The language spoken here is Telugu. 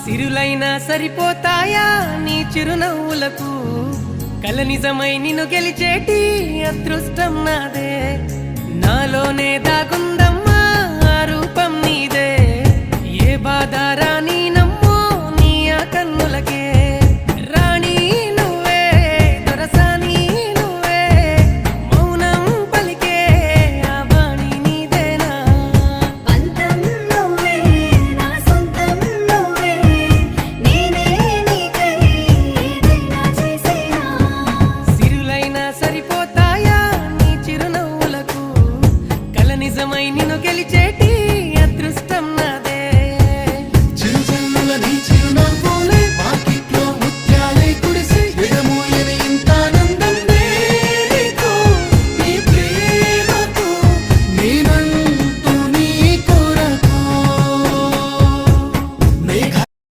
సిరులైనా సరిపోతాయా నీ చిరునవ్వులకు కల నిజమై నిన్ను గెలిచేటి అదృష్టం నాదే నాలోనే దాగుందమ్మా ఆ రూపం నీదే ఏ బాధ రాని